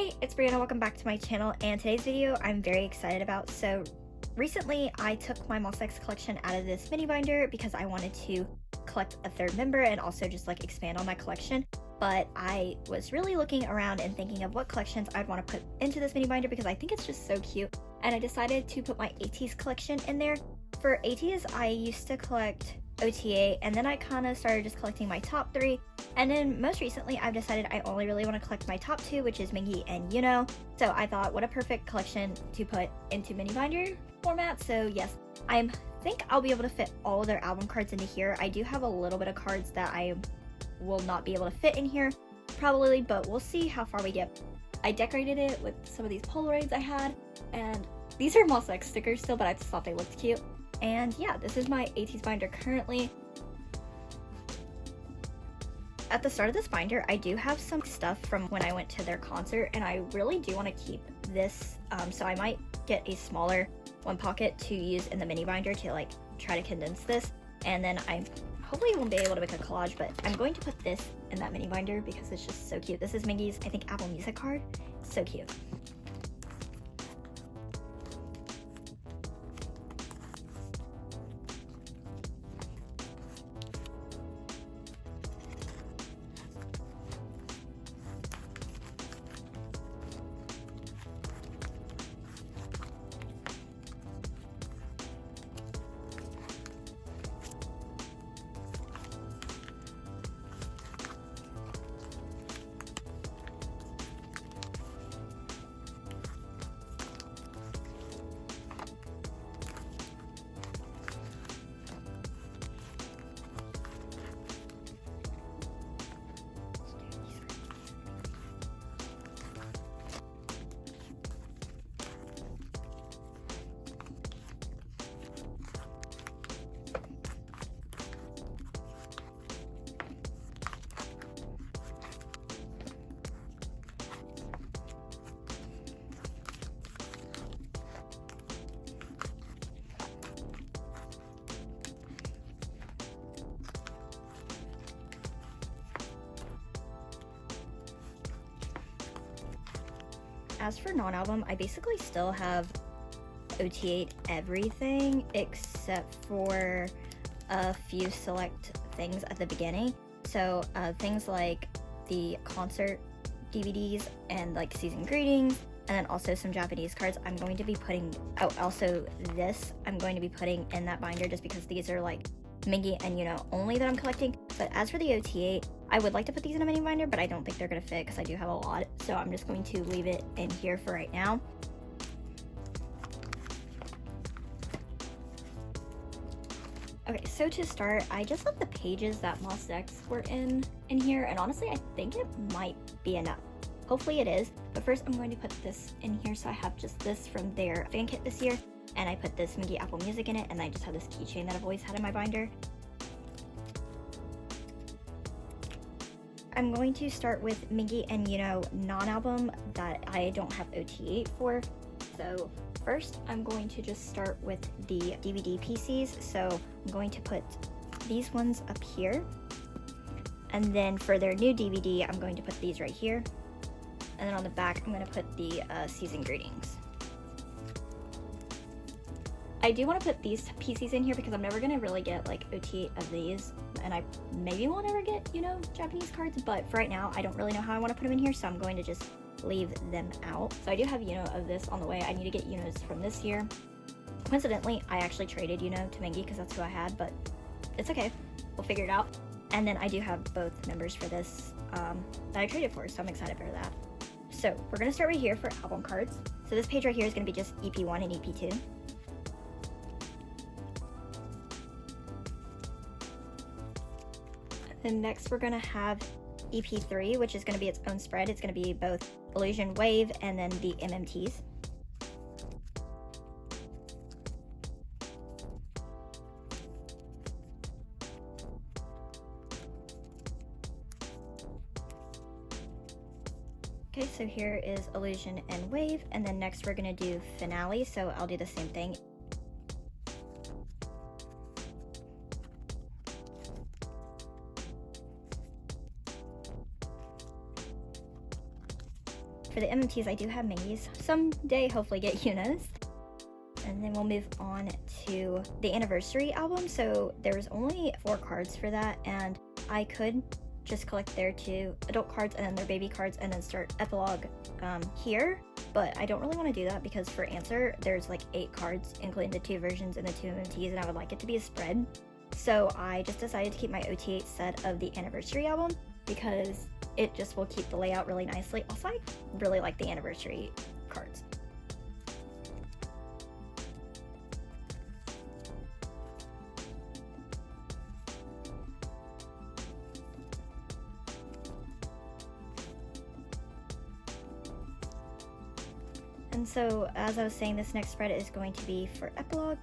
Hey, it's Brianna, welcome back to my channel, and today's video I'm very excited about. So recently I took my Moss collection out of this mini binder because I wanted to collect a third member and also just like expand on my collection. But I was really looking around and thinking of what collections I'd want to put into this mini binder because I think it's just so cute. And I decided to put my Ateez collection in there. For Ateez, I used to collect OTA, and then I kind of started just collecting my top 3, and then most recently I've decided I only really want to collect my top 2, which is Mingy and Yuno. So I thought, what a perfect collection to put into mini binder format. So yes, I think I'll be able to fit all of their album cards into here. I do have a little bit of cards that I will not be able to fit in here probably, but we'll see how far we get. I decorated it with some of these Polaroids I had, and these are Moss stickers still, but I just thought they looked cute. And yeah, this is my Ateez binder currently. At the start of this binder, I do have some stuff from when I went to their concert, and I really do want to keep this, so I might get a smaller one pocket to use in the mini binder to like try to condense this, and then I hopefully won't be able to make a collage, but I'm going to put this in that mini binder because it's just so cute. This is Mingy's, I think, Apple Music card. It's so cute. As for non-album, I basically still have OTA everything except for a few select things at the beginning. So things like the concert DVDs and like season greetings, and then also some Japanese cards I'm going to be putting, oh, also this I'm going to be putting in that binder just because these are like Mingy and Yuno only that I'm collecting. But as for the OTA, I would like to put these in a mini binder, but I don't think they're going to fit because I do have a lot, so I'm just going to leave it in here for right now. Okay, so to start, I just left the pages that Moss were in here, and honestly I think it might be enough. Hopefully it is, but first I'm going to put this in here. So I have just this from their fan kit this year, and I put this Mingy Apple Music in it, and I just have this keychain that I've always had in my binder. I'm going to start with Mingy and Yuno non-album that I don't have OTA for. So first I'm going to just start with the DVD PCs. So I'm going to put these ones up here, and then for their new DVD I'm going to put these right here, and then on the back I'm going to put the season greetings. I do want to put these PCs in here because I'm never going to really get like OTA of these, and I maybe won't ever get, you know, Japanese cards, but for right now I don't really know how I want to put them in here, so I'm going to just leave them out. So I do have Yuno of this on the way. I need to get Yunos from this year. Coincidentally, I actually traded Yuno to Mingy because that's who I had, but it's okay, we'll figure it out. And then I do have both members for this that I traded for, so I'm excited for that. So we're going to start right here for album cards. So this page right here is going to be just EP1 and EP2. And next we're going to have EP3, which is going to be its own spread. It's going to be both Illusion Wave and then the MMTs. Okay, so here is Illusion and Wave, and then next we're going to do Finale, so I'll do the same thing. For the MMTs, I do have Mingies. Someday, hopefully get Yuna's. And then we'll move on to the anniversary album. So there was only 4 cards for that, and I could just collect their 2 adult cards and then their baby cards and then start epilogue here. But I don't really want to do that because for answer, there's like 8 cards, including the 2 versions and the 2 MMTs, and I would like it to be a spread. So I just decided to keep my OT8 set of the anniversary album because it just will keep the layout really nicely. Also, I really like the anniversary cards. And so, as I was saying, this next spread is going to be for epilogue.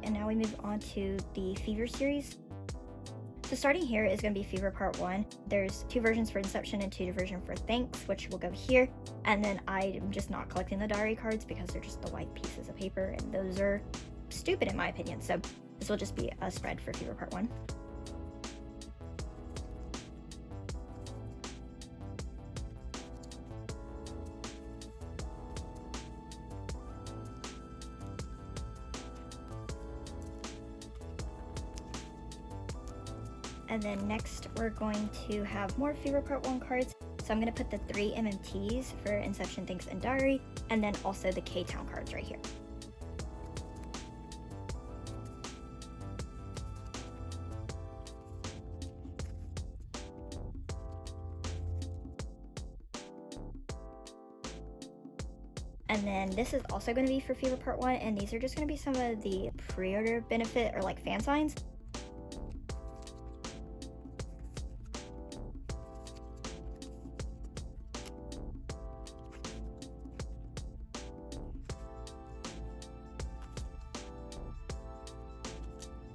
And now we move on to the Fever series. So starting here is going to be Fever Part 1. There's 2 versions for Inception and 2 versions for Thanks, which will go here. And then I'm just not collecting the diary cards because they're just the white pieces of paper, and those are stupid in my opinion. So this will just be a spread for Fever Part 1. And then next we're going to have more Fever Part 1 cards. So I'm going to put the 3 MMTs for Inception, Thanks, and Diary, and then also the K-Town cards right here. And then this is also going to be for Fever Part 1, and these are just going to be some of the pre-order benefit or like fan signs.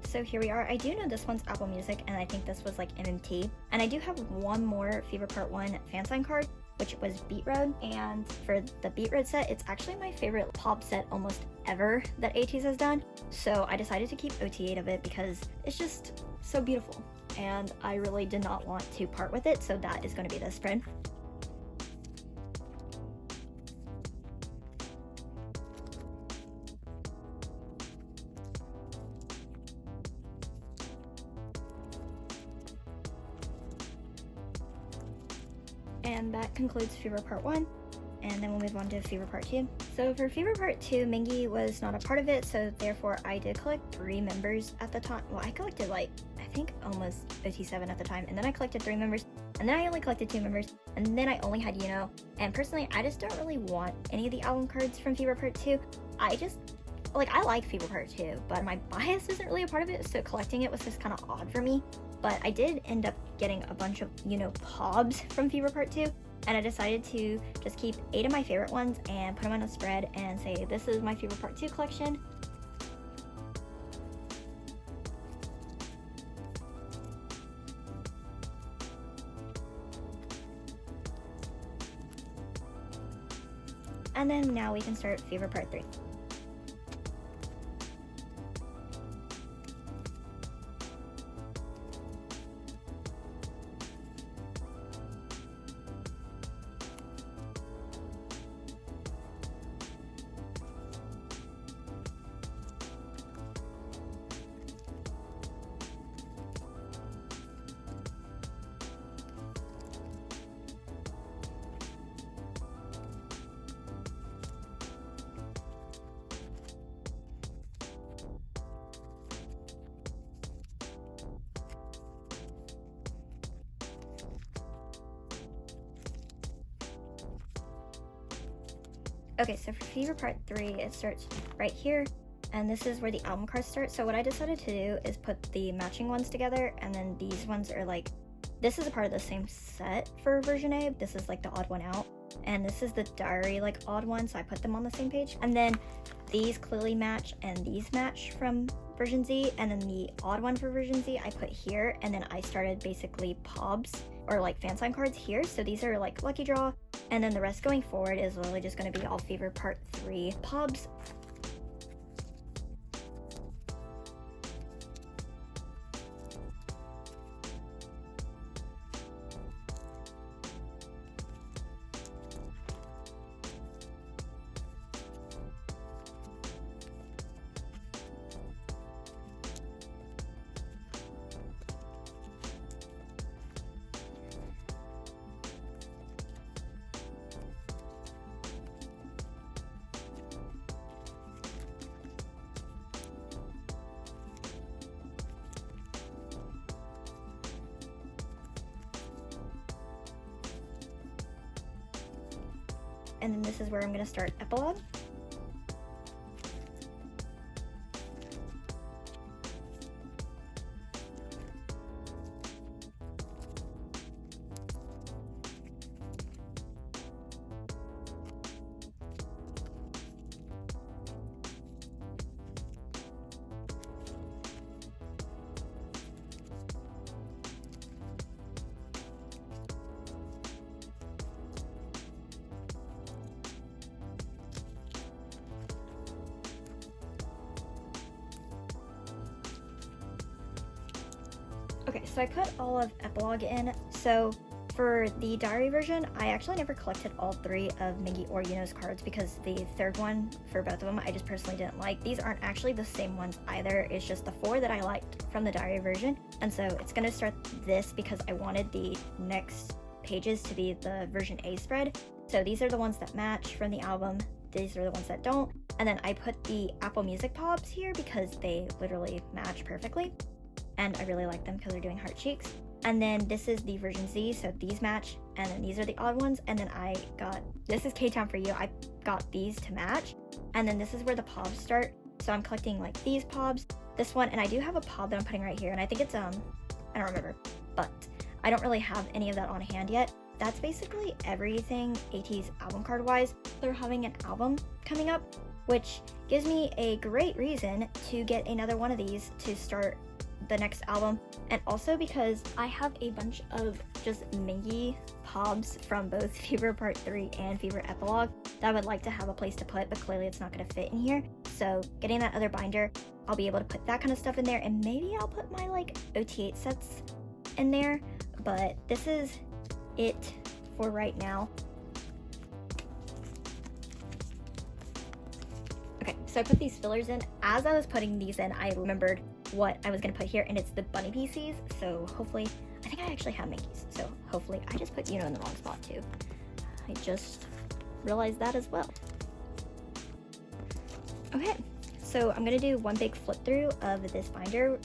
So here we are. I do know this one's Apple Music, and I think this was like MMT. And I do have one more Fever Part 1 fan sign card, which was Beat Road. And for the Beat Road set, it's actually my favorite pop set almost ever that Ateez has done. So I decided to keep OT8 of it because it's just so beautiful. And I really did not want to part with it, so that is going to be the spread. And that concludes Fever Part 1, and then we'll move on to Fever Part 2. So for Fever Part 2, Mingi was not a part of it, so therefore I did collect 3 members at the time. Well, I collected like, I think almost OT7 at the time, and then I collected 3 members, and then I only collected 2 members, and then I only had Yuno. And personally, I just don't really want any of the album cards from Fever Part 2. I like Fever Part 2, but my bias isn't really a part of it, so collecting it was just kind of odd for me. But I did end up getting a bunch of, pobs from Fever Part 2, and I decided to just keep 8 of my favorite ones and put them on a spread and say, this is my Fever Part 2 collection. And then now we can start Fever Part 3. Okay, so for Fever Part 3, it starts right here, and this is where the album cards start. So what I decided to do is put the matching ones together, and then these ones are like, this is a part of the same set for version A. This is like the odd one out, and this is the diary like odd one, so I put them on the same page. And then these clearly match, and these match from version Z, and then the odd one for version Z I put here, and then I started basically pobs or like fan sign cards here. So these are like lucky draw, and then the rest going forward is literally just going to be all Fever Part 3 pobs. and then this is where I'm going to start epilogue. Okay, so I put all of epilogue in. So for the diary version, I actually never collected all 3 of Mingy or Yuno's cards because the third one for both of them I just personally didn't like. These aren't actually the same ones either. It's just the 4 that I liked from the diary version. And so it's going to start this because I wanted the next pages to be the version A spread. So these are the ones that match from the album. These are the ones that don't. And then I put the Apple Music pops here because they literally match perfectly. And I really like them because they're doing heart cheeks. And then this is the version Z, so these match, and then these are the odd ones. And then I got, this is K-Town For You, I got these to match. And then this is where the pobs start. So I'm collecting like these pobs, this one, and I do have a pob that I'm putting right here, and I think it's, I don't remember, but I don't really have any of that on hand yet. That's basically everything Ateez album card wise. They're having an album coming up, which gives me a great reason to get another one of these to start the next album, and also because I have a bunch of just Mingy pobs from both Fever Part 3 and Fever Epilogue that I would like to have a place to put, but clearly it's not going to fit in here. So getting that other binder, I'll be able to put that kind of stuff in there, and maybe I'll put my like OT8 sets in there, but this is it for right now. Okay, so I put these fillers in. As I was putting these in, I remembered what I was going to put here, and it's the bunny PCs. So hopefully, I think I actually have Minkies. So hopefully, I just put Yuno in the wrong spot too. I just realized that as well. Okay, so I'm going to do one big flip through of this binder.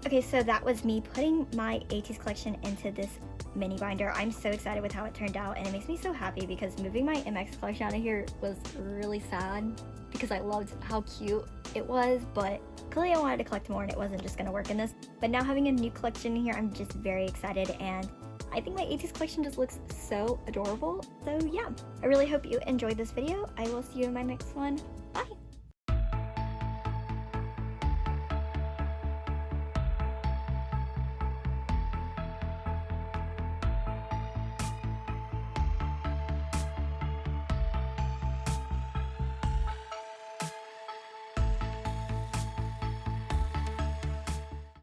Okay, so that was me putting my Ateez collection into this mini binder. I'm so excited with how it turned out, and it makes me so happy because moving my MX collection out of here was really sad because I loved how cute it was, but clearly I wanted to collect more and it wasn't just going to work in this. But now having a new collection here, I'm just very excited, and I think my Ateez collection just looks so adorable. So yeah, I really hope you enjoyed this video. I will see you in my next one. Bye!